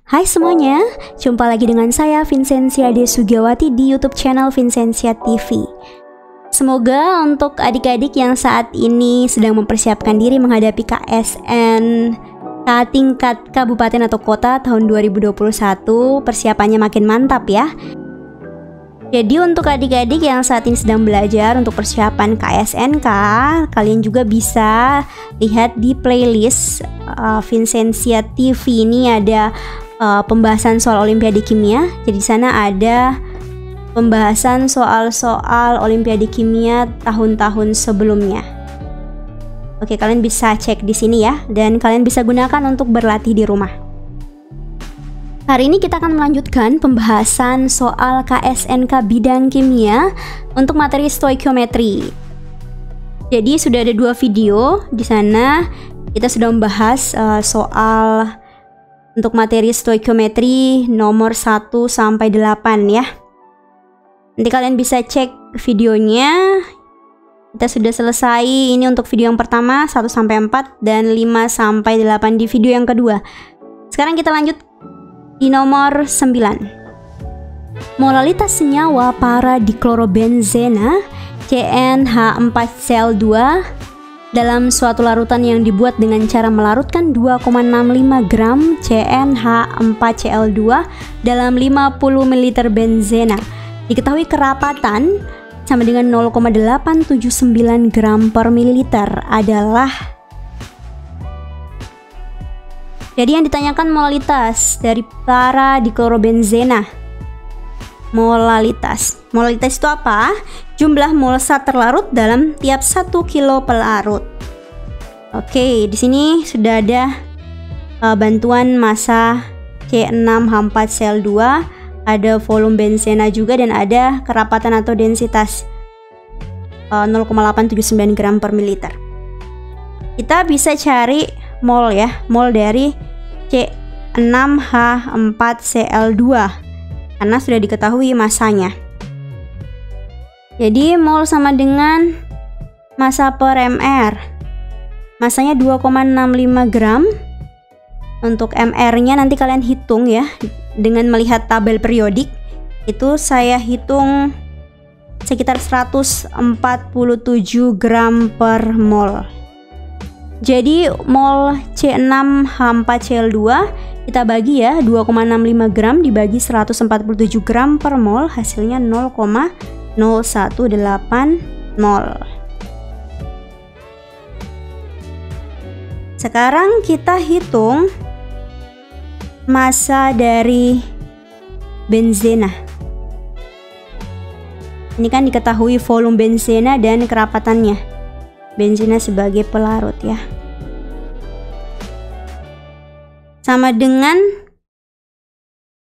Hai semuanya, jumpa lagi dengan saya Vincentia D. Sugiawati di YouTube channel Vincentia TV. Semoga untuk adik-adik yang saat ini sedang mempersiapkan diri menghadapi KSN tingkat kabupaten atau kota tahun 2021, persiapannya makin mantap ya. Jadi untuk adik-adik yang saat ini sedang belajar untuk persiapan KSNK, kalian juga bisa lihat di playlist Vincentia TV ini ada pembahasan soal Olimpiade Kimia. Jadi di sana ada pembahasan soal-soal Olimpiade Kimia tahun-tahun sebelumnya. Oke, kalian bisa cek di sini ya, dan kalian bisa gunakan untuk berlatih di rumah. Hari ini kita akan melanjutkan pembahasan soal KSNK bidang kimia untuk materi stoikiometri. Jadi sudah ada 2 video di sana kita sudah membahas soal untuk materi stoikiometri nomor 1 sampai 8 ya. Nanti kalian bisa cek videonya. Kita sudah selesai ini untuk video yang pertama 1 sampai 4 dan 5 sampai 8 di video yang kedua. Sekarang kita lanjut di nomor 9. Molalitas senyawa paradiklorobenzena CnH4Cl2 dalam suatu larutan yang dibuat dengan cara melarutkan 2,65 gram CnH4Cl2 dalam 50 ml benzena. Diketahui kerapatan sama dengan 0,879 gram per mililiter adalah. Jadi yang ditanyakan molalitas dari paradiklorobenzena. Molalitas itu apa? Jumlah mol zat terlarut dalam tiap 1 kilo pelarut. Oke, di sini sudah ada bantuan massa C6H4Cl2, ada volume benzena juga, dan ada kerapatan atau densitas 0,879 gram per mililiter. Kita bisa cari mol ya, mol dari C6H4Cl2 karena sudah diketahui masanya. Jadi mol sama dengan massa per mR. Masanya 2,65 gram. Untuk mR-nya nanti kalian hitung ya dengan melihat tabel periodik. Itu saya hitung sekitar 147 gram per mol. Jadi mol C6H4Cl2 kita bagi ya, 2,65 gram dibagi 147 gram per mol, hasilnya 0,018 mol. Sekarang kita hitung massa dari benzena. Ini kan diketahui volume benzena dan kerapatannya. Benzena sebagai pelarut ya. Sama dengan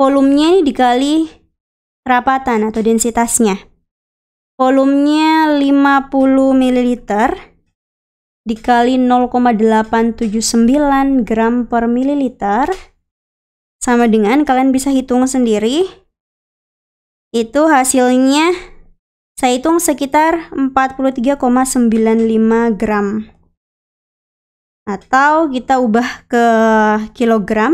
volumenya ini dikali kerapatan atau densitasnya. Volumenya 50 ml dikali 0,879 gram per mililiter sama dengan, kalian bisa hitung sendiri, itu hasilnya saya hitung sekitar 43,95 gram. Atau kita ubah ke kilogram,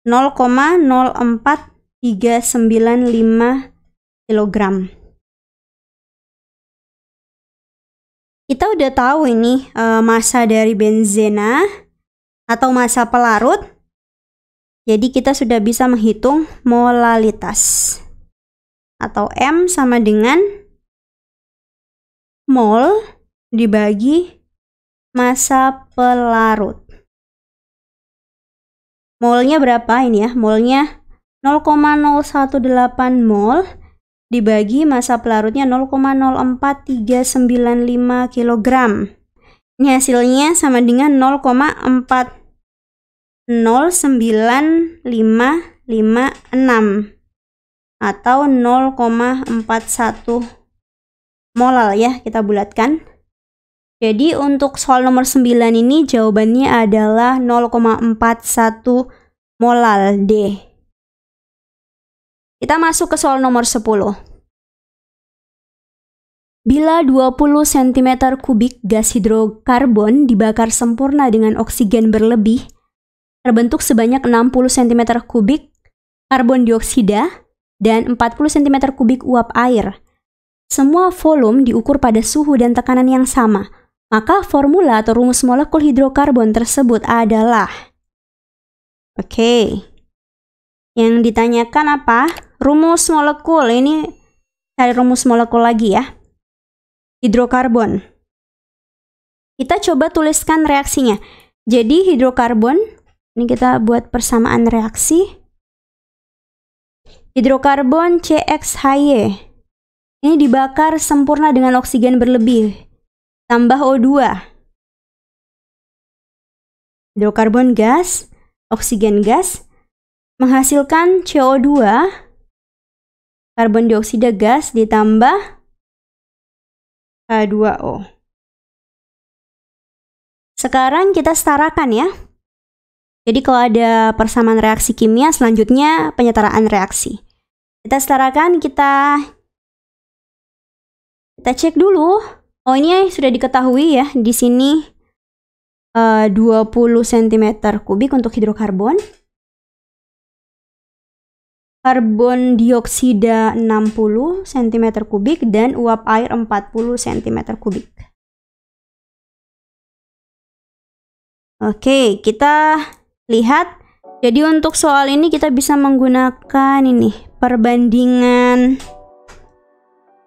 0,04395 kilogram. Kita udah tahu ini massa dari benzena atau massa pelarut. Jadi kita sudah bisa menghitung molalitas. Atau M sama dengan mol dibagi massa pelarut. Molnya berapa ini ya? Molnya 0,018 mol dibagi massa pelarutnya 0,04395 kg. Ini hasilnya sama dengan 0,4095556 atau 0,41 molal ya, kita bulatkan. Jadi untuk soal nomor 9 ini jawabannya adalah 0,41 molal D. Kita masuk ke soal nomor 10. Bila 20 cm kubik gas hidrokarbon dibakar sempurna dengan oksigen berlebih, terbentuk sebanyak 60 cm kubik karbon dioksida dan 40 cm kubik uap air. Semua volume diukur pada suhu dan tekanan yang sama. Maka formula atau rumus molekul hidrokarbon tersebut adalah yang ditanyakan apa? Rumus molekul. Ini cari rumus molekul lagi ya. Hidrokarbon. Kita coba tuliskan reaksinya. Jadi hidrokarbon, ini kita buat persamaan reaksi. Hidrokarbon CXHY. Ini dibakar sempurna dengan oksigen berlebih. Tambah O2. Hidrokarbon gas, oksigen gas, menghasilkan CO2, karbon dioksida gas ditambah H2O. Sekarang kita setarakan ya. Jadi kalau ada persamaan reaksi kimia, selanjutnya penyetaraan reaksi. Kita setarakan, kita cek dulu. Oh, ini sudah diketahui ya. Di sini 20 cm kubik untuk hidrokarbon. Karbon dioksida 60 cm kubik dan uap air 40 cm kubik. Oke, kita lihat. Jadi untuk soal ini kita bisa menggunakan ini, perbandingan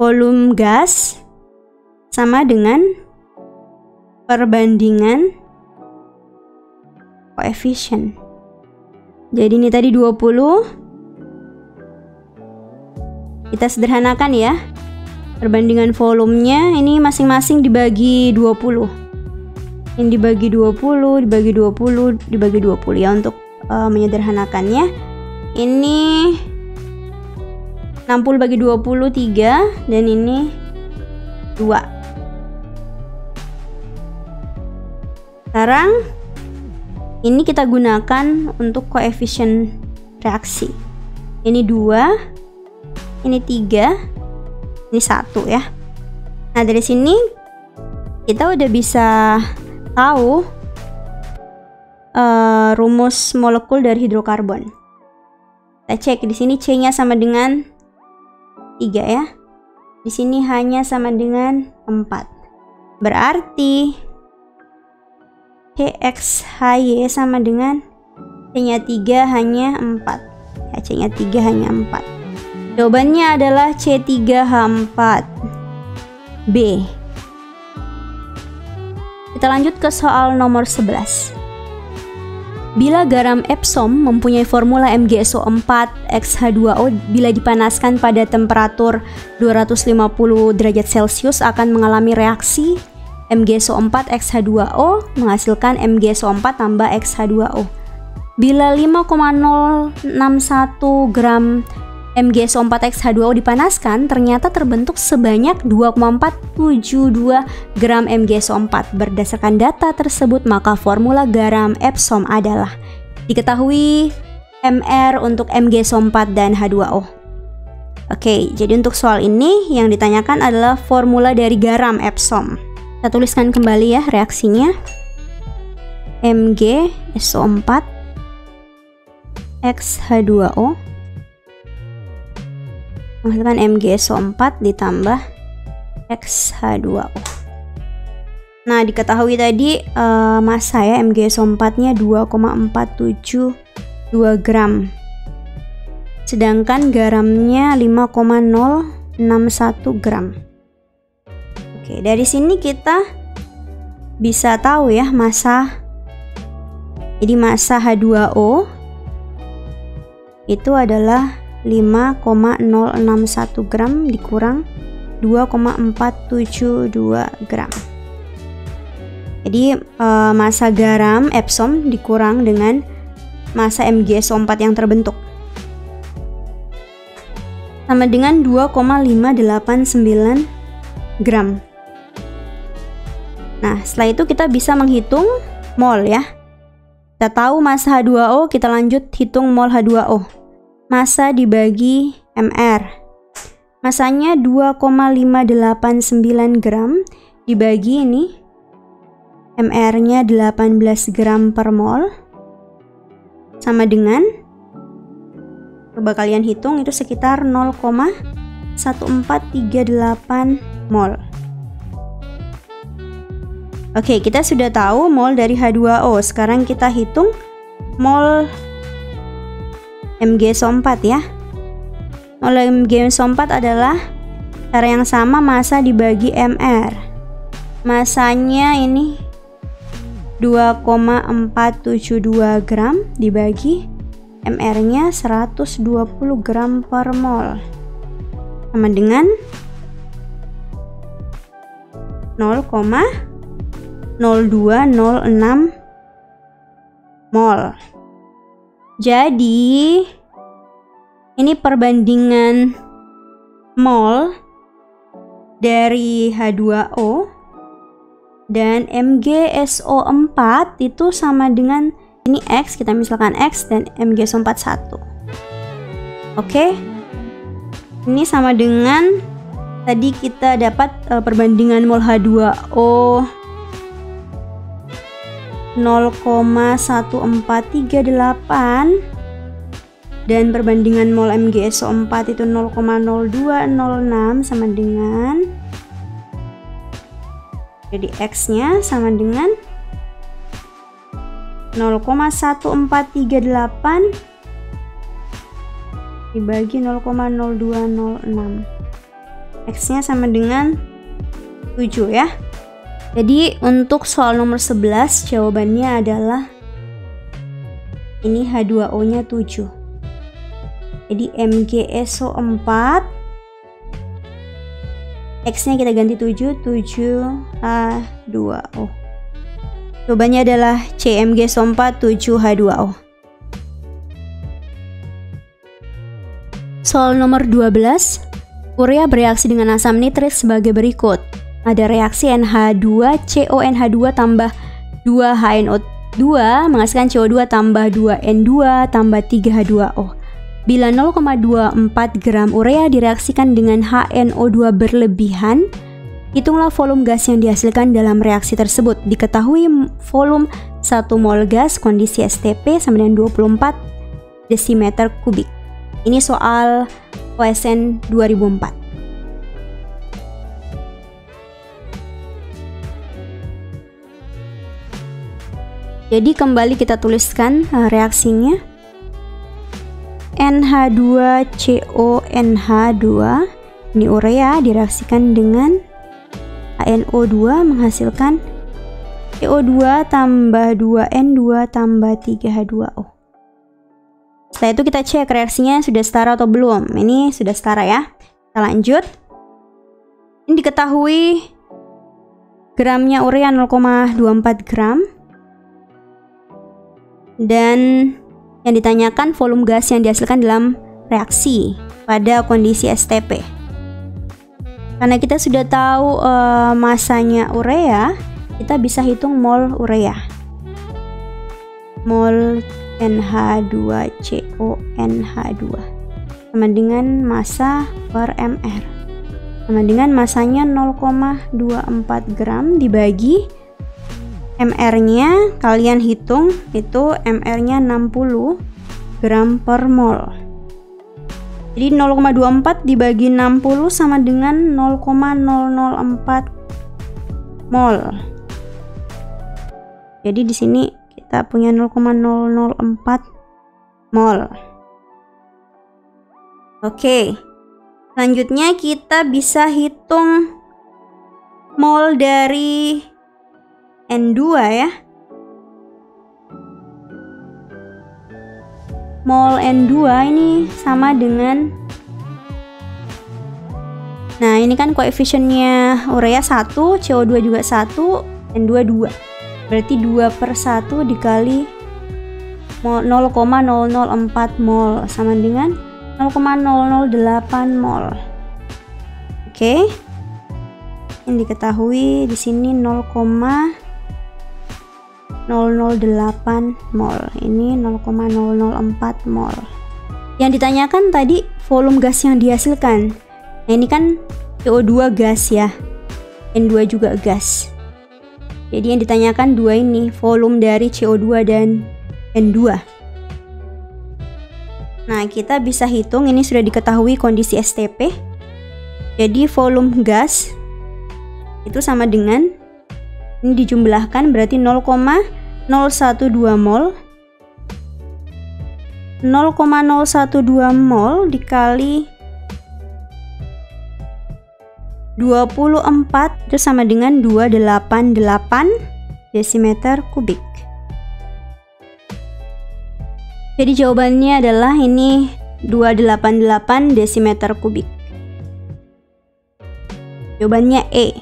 volume gas sama dengan perbandingan koefisien. Jadi ini tadi 20. Kita sederhanakan ya. Perbandingan volumenya ini masing-masing dibagi 20. Ini dibagi 20, dibagi 20, dibagi 20 ya untuk menyederhanakannya. Ini 60 bagi 20 3 dan ini 2. Sekarang ini kita gunakan untuk koefisien reaksi. Ini 2, ini 3, ini 1 ya. Nah, dari sini kita udah bisa tahu rumus molekul dari hidrokarbon. Kita cek di sini C-nya sama dengan 3 ya. Di sini H-nya sama dengan 4. Berarti CXHY sama dengan C-nya 3, H-nya 4. Ya, C-nya 3, H-nya 4. Jawabannya adalah C3H4. B. Kita lanjut ke soal nomor 11. Bila garam Epsom mempunyai formula MgSO4xH2O bila dipanaskan pada temperatur 250 derajat Celcius akan mengalami reaksi MgSO4xH2O menghasilkan MgSO4 tambah xH2O. Bila 5,061 gram MgSO4xH2O dipanaskan, ternyata terbentuk sebanyak 2,472 gram MgSO4. Berdasarkan data tersebut, maka formula garam Epsom adalah diketahui Mr untuk MgSO4 dan H2O. Oke, jadi untuk soal ini yang ditanyakan adalah formula dari garam Epsom. Kita tuliskan kembali ya reaksinya. MgSO4 xH2O menghasilkan MgSO4 ditambah xH2O. Nah, diketahui tadi massa ya MgSO4-nya 2,472 gram. Sedangkan garamnya 5,061 gram. Oke, dari sini kita bisa tahu ya massa. Jadi massa H2O itu adalah 5,061 gram dikurang 2,472 gram. Jadi massa garam Epsom dikurang dengan massa MgSO4 yang terbentuk sama dengan 2,589 gram. Nah, setelah itu kita bisa menghitung mol ya. Kita tahu massa H2O, kita lanjut hitung mol H2O. Massa dibagi Mr. Massanya 2,589 gram dibagi ini. Mr-nya 18 gram per mol. sama dengan, coba kalian hitung, itu sekitar 0,1438 mol. Oke, kita sudah tahu mol dari H2O. Sekarang kita hitung mol MgSO4 ya. Mol MgSO4 adalah cara yang sama, massa dibagi Mr. Masanya ini 2,472 gram dibagi Mr-nya 120 gram per mol, sama dengan 0,0206 mol. Jadi ini perbandingan mol dari H2O dan MgSO4 itu sama dengan, ini X, kita misalkan X, dan MgSO4 1. Oke, ini sama dengan tadi kita dapat perbandingan mol H2O 0,1438 dan perbandingan mol MgSO4 itu 0,0206 sama dengan, jadi X-nya sama dengan 0,1438 dibagi 0,0206. X-nya sama dengan 7 ya. Jadi untuk soal nomor 11 jawabannya adalah ini H2O-nya 7. Jadi MgSO4 X-nya kita ganti 7 H2O. Jawabannya adalah C, MgSO4 7H2O. Soal nomor 12. Urea bereaksi dengan asam nitrit sebagai berikut. Ada reaksi NH2CONH2 tambah 2HNO2 menghasilkan CO2 tambah 2N2 tambah 3H2O. Bila 0,24 gram urea direaksikan dengan HNO2 berlebihan, hitunglah volume gas yang dihasilkan dalam reaksi tersebut. Diketahui volume 1 mol gas kondisi STP sama dengan 24 desimeter kubik. Ini soal OSN 2004. Jadi kembali kita tuliskan reaksinya. NH2CONH2 ini urea direaksikan dengan HNO2 menghasilkan CO2 tambah 2N2 tambah 3H2O. Setelah itu kita cek reaksinya sudah setara atau belum. Ini sudah setara ya. Kita lanjut. Ini diketahui gramnya urea 0,24 gram. Dan yang ditanyakan volume gas yang dihasilkan dalam reaksi pada kondisi STP. Karena kita sudah tahu masanya urea, kita bisa hitung mol urea. Mol NH2CONH2 sama dengan massa per mR. Sama dengan masanya 0,24 gram dibagi MR-nya, kalian hitung itu MR-nya 60 gram per mol. Jadi 0,24 dibagi 60 sama dengan 0,004 mol. Jadi di sini kita punya 0,004 mol. Oke. Selanjutnya kita bisa hitung mol dari N2 ya. Mol N2 ini sama dengan, nah ini kan koefisiennya urea 1, CO2 juga 1, N2 2. Berarti 2/1 dikali 0,004 mol sama dengan 0,008 mol. Oke. Yang diketahui di sini 0,008 mol. Ini 0,004 mol. Yang ditanyakan tadi volume gas yang dihasilkan. Nah, ini kan CO2 gas ya. N2 juga gas. Jadi yang ditanyakan dua ini, volume dari CO2 dan N2. Nah, kita bisa hitung, ini sudah diketahui kondisi STP. Jadi volume gas itu sama dengan, ini dijumlahkan berarti 0,012 mol. 0,012 mol dikali 24 itu sama dengan 288 desimeter kubik. Jadi jawabannya adalah ini 288 desimeter kubik. Jawabannya E.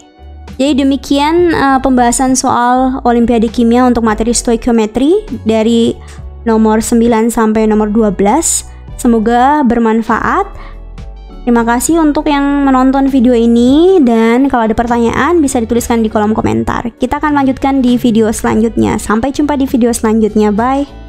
Jadi demikian pembahasan soal Olimpiade Kimia untuk materi stoikiometri dari nomor 9 sampai nomor 12. Semoga bermanfaat. Terima kasih untuk yang menonton video ini, dan kalau ada pertanyaan bisa dituliskan di kolom komentar. Kita akan lanjutkan di video selanjutnya. Sampai jumpa di video selanjutnya. Bye.